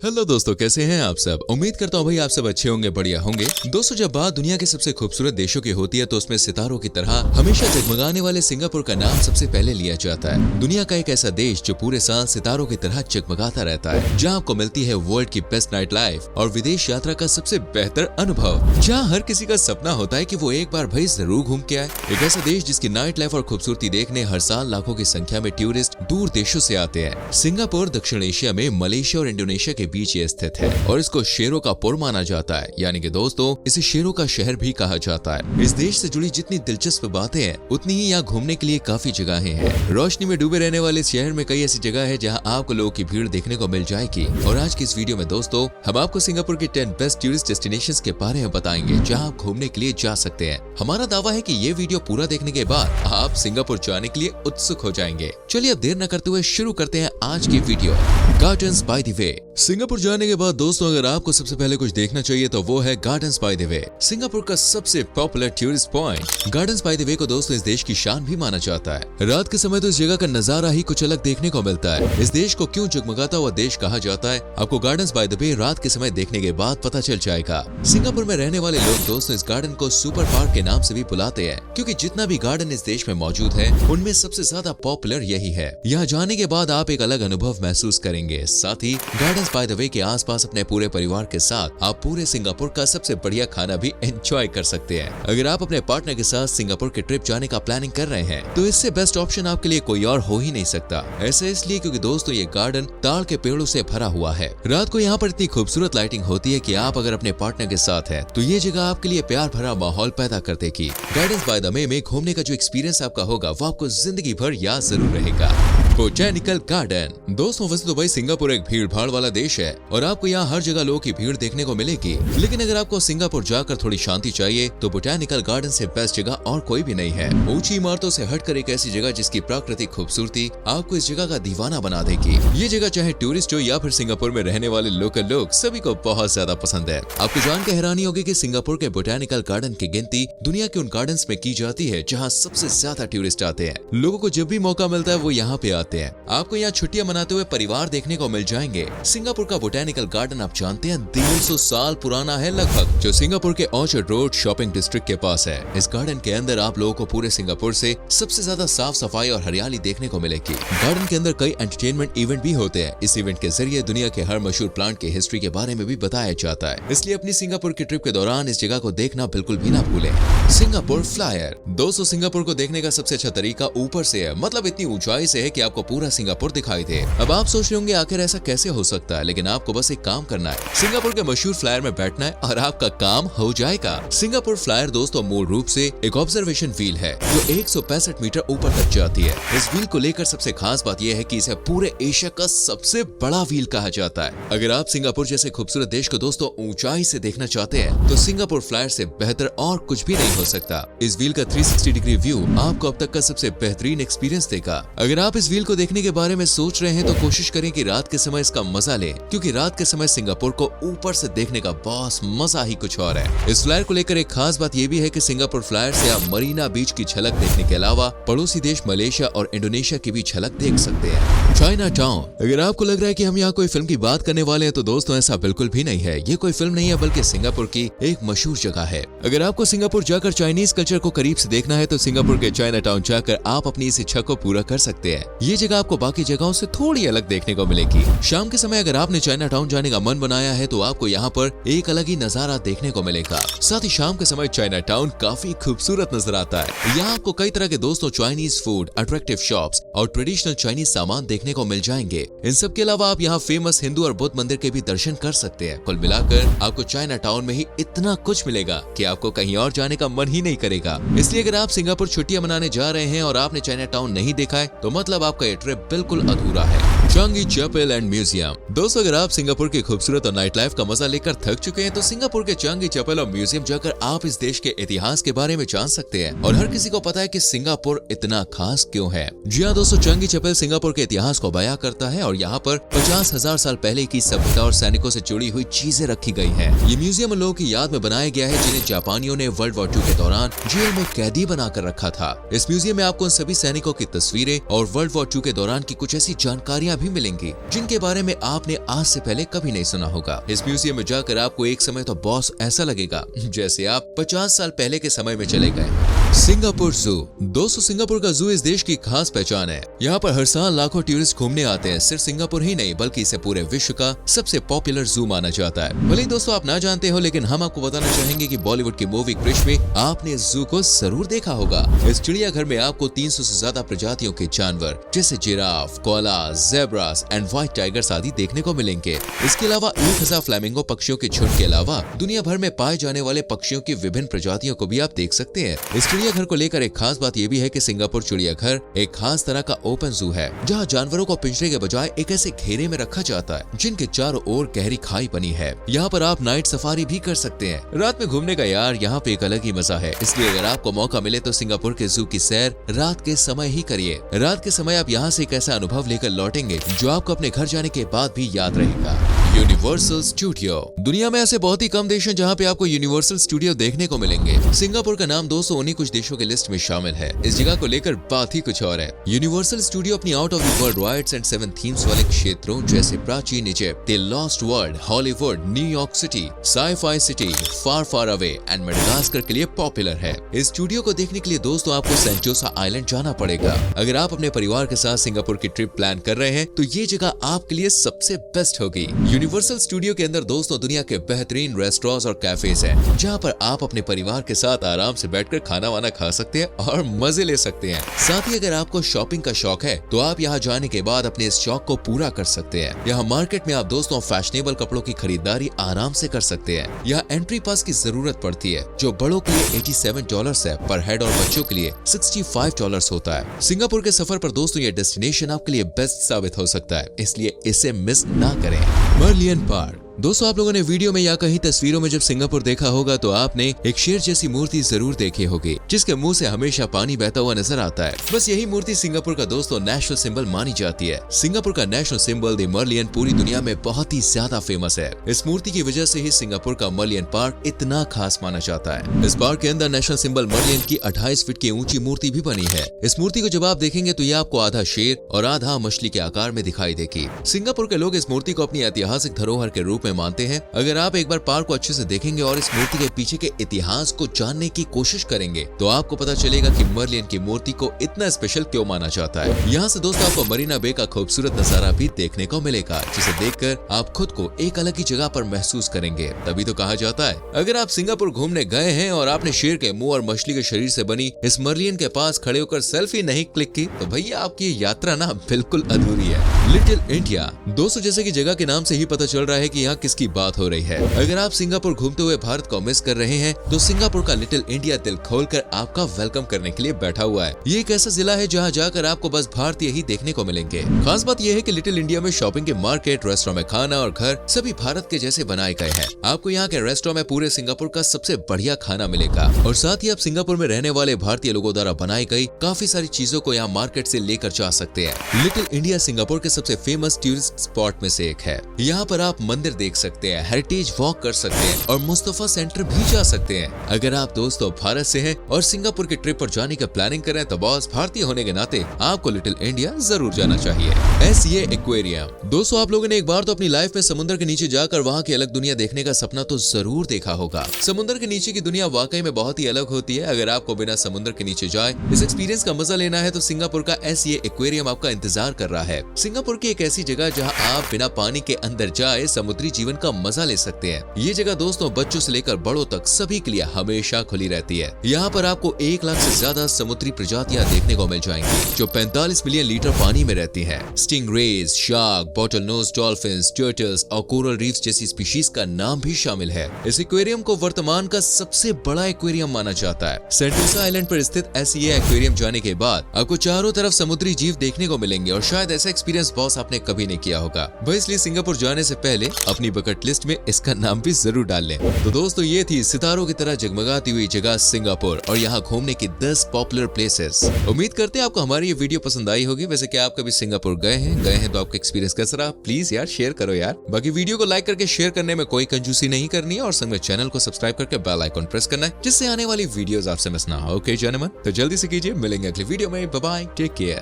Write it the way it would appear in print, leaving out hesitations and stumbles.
Hello दोस्तों, कैसे हैं आप सब। उम्मीद करता हूँ भाई आप सब अच्छे होंगे, बढ़िया होंगे। दोस्तों, जब बात दुनिया के सबसे खूबसूरत देशों की होती है तो उसमें सितारों की तरह हमेशा जगमगाने वाले सिंगापुर का नाम सबसे पहले लिया जाता है। दुनिया का एक ऐसा देश जो पूरे साल सितारों की तरह जगमगाता रहता है, जहाँ आपको मिलती है वर्ल्ड की बेस्ट नाइट लाइफ और विदेश यात्रा का सबसे बेहतर अनुभव, जहाँ हर किसी का सपना होता है कि वो एक बार भाई जरूर घूम के आए। एक ऐसा देश जिसकी नाइट लाइफ और खूबसूरती देखने हर साल लाखों की संख्या में टूरिस्ट दूर देशों से आते हैं। सिंगापुर दक्षिण एशिया में मलेशिया और इंडोनेशिया के बीच ये स्थित है और इसको शेरों का पुर माना जाता है, यानी कि दोस्तों इसे शेरों का शहर भी कहा जाता है। इस देश से जुड़ी जितनी दिलचस्प बातें हैं उतनी ही यहाँ घूमने के लिए काफी जगहें हैं। रोशनी में डूबे रहने वाले शहर में कई ऐसी जगह है जहाँ आपको लोगों की भीड़ देखने को मिल जाएगी। और आज की इस वीडियो में दोस्तों हम आपको सिंगापुर के 10 बेस्ट टूरिस्ट डेस्टिनेशंस के बारे में बताएंगे जहाँ आप घूमने के लिए जा सकते हैं। हमारा दावा है कि ये वीडियो पूरा देखने के बाद आप सिंगापुर जाने के लिए उत्सुक हो जाएंगे। चलिए अब देर न करते हुए शुरू करते हैं आज की video. Gardens by the way. Singapore जाने के बाद दोस्तों अगर आपको सबसे पहले कुछ देखना चाहिए तो वो है gardens by the way, Singapore का सबसे popular tourist point. Gardens by the way को दोस्तों इस देश की शान भी माना जाता है। रात के समय तो इस जगह का नजारा ही कुछ अलग देखने को मिलता है। इस देश को क्यों जगमगाता हुआ देश कहा जाता है, आपको गार्डन्स बाय द वे रात के समय देखने के बाद पता चल जाएगा। सिंगापुर में रहने वाले लोग दोस्तों इस गार्डन को सुपर पार्क के नाम से भी बुलाते हैं, क्योंकि जितना भी गार्डन इस देश में मौजूद है उनमें सबसे ज्यादा पॉपुलर यही है। यहाँ जाने के बाद आप एक अलग अनुभव महसूस करेंगे। साथ ही गार्डन्स बाय द वे के आसपास अपने पूरे परिवार के साथ आप पूरे सिंगापुर का सबसे बढ़िया खाना भी एंजॉय कर सकते हैं। अगर आप अपने पार्टनर के साथ सिंगापुर के ट्रिप जाने का प्लानिंग कर रहे हैं तो इससे बेस्ट ऑप्शन आपके लिए कोई और हो ही नहीं सकता। ऐसा इसलिए क्योंकि दोस्तों ये गार्डन ताड़ के पेड़ों से भरा हुआ है। रात को यहाँ पर इतनी खूबसूरत लाइटिंग होती है कि आप अगर अपने पार्टनर के साथ है तो ये जगह आपके लिए प्यार भरा माहौल पैदा कर देगी। गार्डन्स बाय द वे में घूमने का जो एक्सपीरियंस आपका होगा वो आपको जिंदगी भर याद जरूर रहेगा। Botanical garden. दोस्तों वैसे तो भाई सिंगापुर एक भीड़ भाड़ वाला देश है और आपको यहाँ हर जगह लोगों की भीड़ देखने को मिलेगी, लेकिन अगर आपको सिंगापुर जाकर थोड़ी शांति चाहिए तो बोटैनिकल गार्डन से बेस्ट जगह और कोई भी नहीं है। ऊंची इमारतों से हटकर एक ऐसी जगह जिसकी प्राकृतिक खूबसूरती आपको इस जगह का दीवाना बना देगी। ये जगह चाहे टूरिस्ट हो या फिर सिंगापुर में रहने वाले लोकल लोग सभी को बहुत ज्यादा पसंद है। आपको जान के हैरानी होगी कि सिंगापुर के बोटैनिकल गार्डन की गिनती दुनिया के उन गार्डन्स में की जाती है जहाँ सबसे ज्यादा टूरिस्ट आते हैं। लोगों को जब भी मौका मिलता है वो यहाँ पे आते हैं। आपको यहाँ छुट्टियां मनाते हुए परिवार देखने को मिल जाएंगे। सिंगापुर का बोटैनिकल गार्डन आप जानते हैं 300 साल पुराना है लगभग, जो सिंगापुर के ऑर्चर्ड रोड शॉपिंग डिस्ट्रिक्ट के पास है। इस गार्डन के अंदर आप लोगों को पूरे सिंगापुर से सबसे ज्यादा साफ सफाई और हरियाली देखने को मिलेगी। गार्डन के अंदर कई एंटरटेनमेंट इवेंट भी होते हैं। इस इवेंट के जरिए दुनिया के हर मशहूर प्लांट की हिस्ट्री के बारे में भी बताया जाता है, इसलिए अपनी सिंगापुर की ट्रिप के दौरान इस जगह को देखना बिल्कुल भी ना भूलें। Singapore flyer. दोस्तों सिंगापुर को देखने का सबसे अच्छा तरीका ऊपर से है, मतलब इतनी ऊंचाई से है कि आपको पूरा सिंगापुर दिखाई दे। अब आप सोच रहे होंगे आखिर ऐसा कैसे हो सकता है, लेकिन आपको बस एक काम करना है, सिंगापुर के मशहूर फ्लायर में बैठना है और आपका काम हो जाएगा। सिंगापुर फ्लायर दोस्तों मूल रूप से एक ऑब्जर्वेशन व्हील है जो 165 मीटर ऊपर तक जाती है। इस व्हील को लेकर सबसे खास बात यह है कि इसे पूरे एशिया का सबसे बड़ा व्हील कहा जाता है। अगर आप सिंगापुर जैसे खूबसूरत देश को दोस्तों ऊंचाई से देखना चाहते हैं तो सिंगापुर फ्लायर से बेहतर और कुछ भी नहीं हो सकता। इस व्हील का 360 डिग्री व्यू आपको अब तक का सबसे बेहतरीन एक्सपीरियंस देगा। अगर आप इस व्हील को देखने के बारे में सोच रहे हैं तो कोशिश करें कि रात के समय इसका मजा लें, क्योंकि रात के समय सिंगापुर को ऊपर से देखने का बॉस मजा ही कुछ और है। इस फ्लायर को लेकर एक खास बात यह भी है कि सिंगापुर फ्लायर से आप मरीना बीच की झलक देखने के अलावा पड़ोसी देश मलेशिया और इंडोनेशिया की भी झलक देख सकते हैं। China town. अगर आपको लग रहा है कि हम यहाँ कोई फिल्म की बात करने वाले हैं तो दोस्तों ऐसा बिल्कुल भी नहीं है। ये कोई फिल्म नहीं है बल्कि सिंगापुर की एक मशहूर जगह है। अगर आपको सिंगापुर जाकर चाइनीज कल्चर को करीब से देखना है तो सिंगापुर के चाइना टाउन जाकर आप अपनी इस इच्छा को पूरा कर सकते हैं। ये जगह आपको बाकी जगहों से थोड़ी अलग देखने को मिलेगी। शाम के समय अगर आपने चाइना टाउन जाने का मन बनाया है तो आपको यहाँ पर एक अलग ही नजारा देखने को मिलेगा। साथ ही शाम के समय चाइना टाउन काफी खूबसूरत नजर आता है। यहाँ आपको कई तरह के दोस्तों चाइनीज फूड, अट्रैक्टिव शॉप्स और ट्रेडिशनल चाइनीज सामान देखने को मिल जाएंगे। इन सब के अलावा आप यहाँ फेमस हिंदू और बौद्ध मंदिर के भी दर्शन कर सकते हैं। कुल मिलाकर आपको चाइना टाउन में ही इतना कुछ मिलेगा कि आपको कहीं और जाने का मन ही नहीं करेगा। इसलिए अगर आप सिंगापुर छुट्टियां मनाने जा रहे हैं और आपने चाइना टाउन नहीं देखा है तो मतलब आपका ये ट्रिप बिल्कुल अधूरा है। Changi chapel and museum. दोस्तों अगर आप सिंगापुर की खूबसूरत और नाइट लाइफ का मजा लेकर थक चुके हैं तो सिंगापुर के चांगी चैपल और म्यूजियम जाकर आप इस देश के इतिहास के बारे में जान सकते हैं। और हर किसी को पता है कि सिंगापुर इतना खास क्यों है। जी हाँ दोस्तों, चांगी चैपल सिंगापुर के इतिहास को बयां करता है और यहाँ पर 50,000 साल पहले की सभ्यता और सैनिकों से जुड़ी हुई चीजें रखी गई है। ये म्यूजियम उन लोगों की याद में बनाया गया है जिन्हें जापानियों ने वर्ल्ड वॉर 2 के दौरान जेल में कैदी बनाकर रखा था। इस म्यूजियम में आपको उन सभी सैनिकों की तस्वीरें और वर्ल्ड वॉर 2 के दौरान की कुछ ऐसी जानकारियां भी मिलेंगी जिनके बारे में आपने आज से पहले कभी नहीं सुना होगा। इस म्यूजियम में जाकर आपको एक समय तो बॉस ऐसा लगेगा जैसे आप 50 साल पहले के समय में चले गए। सिंगापुर जू। दोस्तों, सिंगापुर का जू इस देश की खास पहचान है। यहाँ पर हर साल लाखों टूरिस्ट घूमने आते हैं। सिर्फ सिंगापुर ही नहीं बल्कि इसे पूरे विश्व का सबसे पॉपुलर जू माना जाता है। भले ही दोस्तों आप ना जानते हो, लेकिन हम आपको बताना चाहेंगे कि बॉलीवुड की मूवी क्रिश में आपने इस जू को जरूर देखा होगा। इस चिड़ियाघर में आपको 300 से ज्यादा प्रजातियों के जानवर जैसे giraffe, koala, zebras and white tigers आदि देखने को मिलेंगे। इसके अलावा 1000 फ्लैमिंगो पक्षियों के झुंड के अलावा दुनिया भर में पाए जाने वाले पक्षियों की विभिन्न प्रजातियों को भी आप देख सकते हैं। इस चिड़ियाघर को लेकर एक खास बात यह भी है कि सिंगापुर चिड़ियाघर एक खास तरह का ओपन जू है, जहां जानवरों को पिंजरे के बजाय एक ऐसे घेरे में रखा जाता है जिनके चारों ओर गहरी खाई बनी है। यहाँ पर आप नाइट सफारी भी कर सकते हैं। रात में घूमने का यार यहाँ पे एक अलग ही मजा है। इसलिए अगर आपको मौका मिले तो सिंगापुर के जू की सैर रात के समय ही करिए। रात के समय आप यहाँ से एक ऐसा अनुभव लेकर लौटेंगे जो आपको अपने घर जाने के बाद भी याद रहेगा। Universal studio. दुनिया में ऐसे बहुत ही कम देश हैं जहाँ पे आपको यूनिवर्सल स्टूडियो देखने को मिलेंगे। सिंगापुर का नाम दोस्तों उन्हीं कुछ देशों के लिस्ट में शामिल है। इस जगह को लेकर बात ही कुछ और है। यूनिवर्सल स्टूडियो अपनी out of the world rides and 7 themes वाले क्षेत्रों जैसे प्राचीन Egypt, the lost world, Hollywood, New York city, sci-fi city, far far away and Madagascar के लिए पॉपुलर है। इस स्टूडियो को देखने के लिए दोस्तों आपको सेंटोसा आइलैंड जाना पड़ेगा। अगर आप अपने परिवार के साथ सिंगापुर की ट्रिप प्लान कर रहे हैं तो ये जगह आपके लिए सबसे बेस्ट होगी। यूनिवर्सल स्टूडियो के अंदर दोस्तों दुनिया के बेहतरीन रेस्टोरेंट्स और कैफेज हैं, जहां पर आप अपने परिवार के साथ आराम से बैठकर खाना वाना खा सकते हैं और मजे ले सकते हैं। साथ ही अगर आपको शॉपिंग का शौक है तो आप यहाँ जाने के बाद अपने इस शौक को पूरा कर सकते हैं। यहाँ मार्केट में आप दोस्तों फैशनेबल कपड़ों की खरीदारी आराम से कर सकते हैं। यहाँ एंट्री पास की जरूरत पड़ती है जो बड़ों के लिए $87 है पर हेड और बच्चों के लिए $65 होता है। सिंगापुर के सफर पर दोस्तों ये डेस्टिनेशन आपके लिए बेस्ट साबित हो सकता है, इसलिए इसे मिस ना करें। Merlion park. दोस्तों आप लोगों ने वीडियो में या कहीं तस्वीरों में जब सिंगापुर देखा होगा तो आपने एक शेर जैसी मूर्ति जरूर देखी होगी जिसके मुंह से हमेशा पानी बहता हुआ नजर आता है। बस यही मूर्ति सिंगापुर का दोस्तों नेशनल सिंबल मानी जाती है। सिंगापुर का नेशनल सिंबल द मर्लियन पूरी दुनिया में बहुत ही ज्यादा फेमस है। इस मूर्ति की वजह से ही सिंगापुर का मर्लियन पार्क इतना खास माना जाता है। इस पार्क के अंदर नेशनल सिंबल मर्लियन की 28 फीट की ऊंची मूर्ति भी बनी है। इस मूर्ति को जब आप देखेंगे तो ये आपको आधा शेर और आधा मछली के आकार में दिखाई देगी। सिंगापुर के लोग इस मूर्ति को अपनी ऐतिहासिक धरोहर के रूप में मानते हैं। अगर आप एक बार पार्क को अच्छे से देखेंगे और इस मूर्ति के पीछे के इतिहास को जानने की कोशिश करेंगे तो आपको पता चलेगा कि मर्लियन की मूर्ति को इतना स्पेशल क्यों माना जाता है। यहाँ से दोस्तों आपको मरीना बे का खूबसूरत नजारा भी देखने को मिलेगा, जिसे देखकर आप खुद को एक अलग ही जगह पर महसूस करेंगे। तभी तो कहा जाता है अगर आप सिंगापुर घूमने गए हैं और आपने शेर के मुंह और मछली के शरीर से बनी इस मर्लियन के पास खड़े होकर सेल्फी नहीं क्लिक की तो भैया आपकी यात्रा ना बिल्कुल अधूरी है। Little India. दोस्तों जैसे कि जगह के नाम से ही पता चल रहा है कि यहाँ किसकी बात हो रही है। अगर आप सिंगापुर घूमते हुए भारत को मिस कर रहे हैं तो सिंगापुर का लिटिल इंडिया दिल खोलकर आपका वेलकम करने के लिए बैठा हुआ है। ये एक ऐसा जिला है जहाँ जाकर आपको बस भारतीय ही देखने को मिलेंगे। खास बात यह है कि लिटिल इंडिया में शॉपिंग के मार्केट, रेस्टोरेंट में खाना और घर सभी भारत के जैसे बनाए गए हैं। आपको यहाँ के रेस्टोरेंट में पूरे सिंगापुर का सबसे बढ़िया खाना मिलेगा और साथ ही आप सिंगापुर में रहने वाले भारतीय लोगों द्वारा बनाई गई काफी सारी चीजों को यहाँ मार्केट से लेकर जा सकते हैं। लिटिल इंडिया सिंगापुर के सबसे फेमस टूरिस्ट स्पॉट में से एक है। यहाँ पर आप मंदिर देख सकते हैं, हेरिटेज वॉक कर सकते हैं और मुस्तफा सेंटर भी जा सकते हैं। अगर आप दोस्तों भारत से हैं और सिंगापुर की ट्रिप पर जाने का प्लानिंग करें तो बॉस भारतीय होने के नाते आपको लिटिल इंडिया जरूर जाना चाहिए। SEA aquarium. दोस्तों आप लोगों ने एक बार तो अपनी लाइफ में समुद्र के नीचे जाकर वहाँ की अलग दुनिया देखने का सपना तो जरूर देखा होगा। समुद्र के नीचे की दुनिया वाकई में बहुत ही अलग होती है। अगर आपको बिना समुद्र के नीचे जाए इस एक्सपीरियंस का मजा लेना है तो सिंगापुर का SEA एक्वेरियम आपका इंतजार कर रहा है। सिंगापुर की एक ऐसी जगह जहाँ आप बिना पानी के अंदर जाए समुद्री जीवन का मजा ले सकते हैं। ये जगह दोस्तों बच्चों से लेकर बड़ों तक सभी के लिए हमेशा खुली रहती है। यहाँ पर आपको 1 लाख से ज्यादा समुद्री प्रजातियां देखने को मिल जाएंगी जो 45 मिलियन लीटर पानी में रहती हैं। Stingrays, shark, bottlenose dolphins, turtles और कोरल रीफ्स जैसी स्पीशीज का नाम भी शामिल है। इस एक्वेरियम को वर्तमान का सबसे बड़ा एक्वेरियम माना जाता है। सेंटोसा आइलैंड पर स्थित SEA एक्वेरियम जाने के बाद आपको चारों तरफ समुद्री जीव देखने को मिलेंगे और शायद ऐसा एक्सपीरियंस बॉस आपने कभी नहीं किया होगा। भाई इसलिए सिंगापुर जाने से पहले अपनी बकेट लिस्ट में इसका नाम भी जरूर डाल लें। तो दोस्तों ये थी सितारों की तरह जगमगाती हुई जगह सिंगापुर और यहाँ घूमने की 10 पॉपुलर प्लेसेस। उम्मीद करते हैं आपको हमारी ये वीडियो पसंद आई होगी। वैसे क्या आप कभी सिंगापुर गए हैं तो आपका एक्सपीरियंस कैसा रहा प्लीज यार शेयर करो यार। बाकी वीडियो को लाइक करके शेयर करने में कोई कंजूसी नहीं करनी है और संग में चैनल को सब्सक्राइब करके बेल आइकन प्रेस करना है जिससे आने वाली वीडियोस आपसे मिस ना हो। ओके जेंटलमैन, तो जल्दी से कीजिए। मिलेंगे अगली वीडियो में। Bye bye, take care.